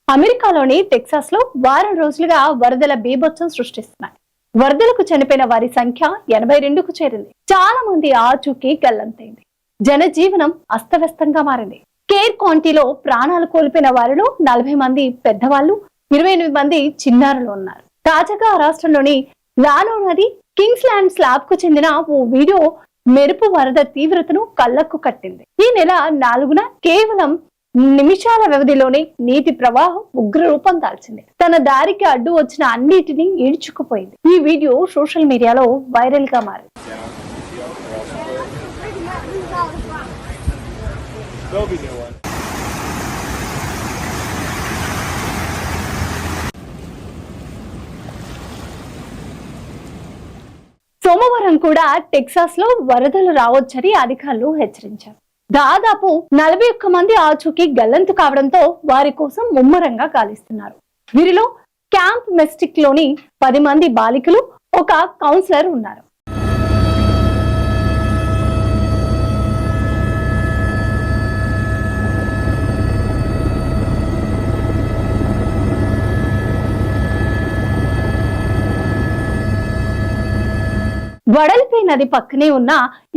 అమెరికాలోని టెక్సాస్ లో వారం రోజులుగా వరదల బీభత్సం సృష్టిస్తున్నాయి. వరదలకు చనిపోయిన వారి సంఖ్య 82కు చేరింది. చాలా మంది ఆచూకీ గల్లంతైంది. జనజీవనం అస్తవ్యస్తంగా మారింది. కేర్ కౌంటీలో ప్రాణాలు కోల్పోయిన వారిలో 40 మంది పెద్దవాళ్లు, 28 మంది చిన్నారులు ఉన్నారు. తాజాగా రాష్ట్రంలోని లానో నది కింగ్స్ ల్యాండ్ స్లాబ్ కు చెందిన ఓ వీడియో మెరుపు వరద తీవ్రతను కళ్లకు కట్టింది. ఈ నెల 4న కేవలం నిమిషాల వ్యవధిలోనే నీటి ప్రవాహం ఉగ్ర రూపం దాల్చింది. తన దారికి అడ్డు వచ్చిన అన్నిటినీ ఈడ్చుకుపోయింది. ఈ వీడియో సోషల్ మీడియాలో వైరల్ గా మారింది. సోమవారం కూడా టెక్సాస్ లో వరదలు రావచ్చని అధికారులు హెచ్చరించారు. దాదాపు 41 మంది ఆచూకీ గల్లంతు కావడంతో వారి కోసం ముమ్మరంగా గాలిస్తున్నారు. వీరిలో క్యాంప్ మెస్టిక్ లోని 10 మంది బాలికలు, ఒక కౌన్సిలర్ ఉన్నారు. వడలిపై నది పక్కనే ఉన్న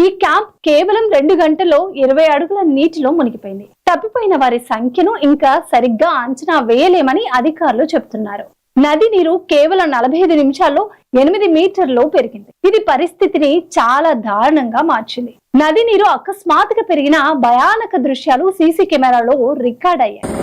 ఈ క్యాంప్ కేవలం 2 గంటల్లో 20 అడుగుల నీటిలో మునిగిపోయింది. తప్పిపోయిన వారి సంఖ్యను ఇంకా సరిగ్గా అంచనా వేయలేమని అధికారులు చెబుతున్నారు. నది నీరు కేవలం 45 నిమిషాల్లో 8 మీటర్లు పెరిగింది. ఇది పరిస్థితిని చాలా దారుణంగా మార్చింది. నది నీరు అకస్మాత్తుగా పెరిగిన భయానక దృశ్యాలు సీసీ కెమెరాలో రికార్డ్ అయ్యాయి.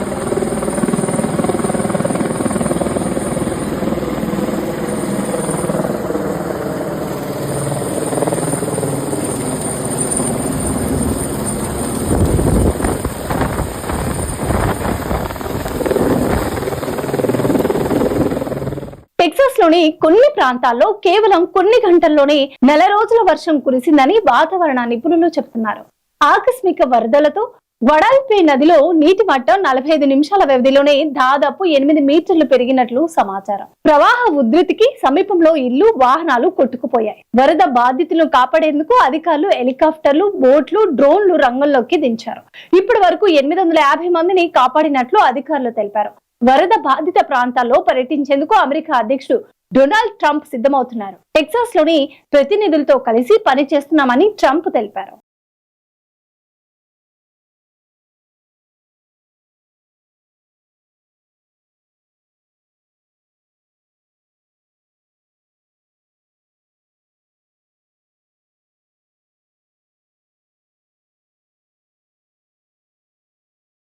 టెక్సాస్ లోని కొన్ని ప్రాంతాల్లో కేవలం కొన్ని గంటల్లోనే నెల రోజుల వర్షం కురిసిందని వాతావరణ నిపుణులు చెబుతున్నారు. ఆకస్మిక వరదలతో వడల్పే నదిలో నీటి మట్టం 45 నిమిషాల వ్యవధిలోనే దాదాపు 8 మీటర్లు పెరిగినట్లు సమాచారం. ప్రవాహ ఉధృతికి సమీపంలో ఇళ్లు, వాహనాలు కొట్టుకుపోయాయి. వరద బాధితులను కాపాడేందుకు అధికారులు హెలికాప్టర్లు, బోట్లు, డ్రోన్లు రంగంలోకి దించారు. ఇప్పటి వరకు 850 మందిని కాపాడినట్లు అధికారులు తెలిపారు. వరద బాధిత ప్రాంతాల్లో పర్యటించేందుకు అమెరికా అధ్యక్షుడు డొనాల్డ్ ట్రంప్ సిద్ధమవుతున్నారు. టెక్సాస్ లోని ప్రతినిధులతో కలిసి పనిచేస్తున్నామని ట్రంప్ తెలిపారు.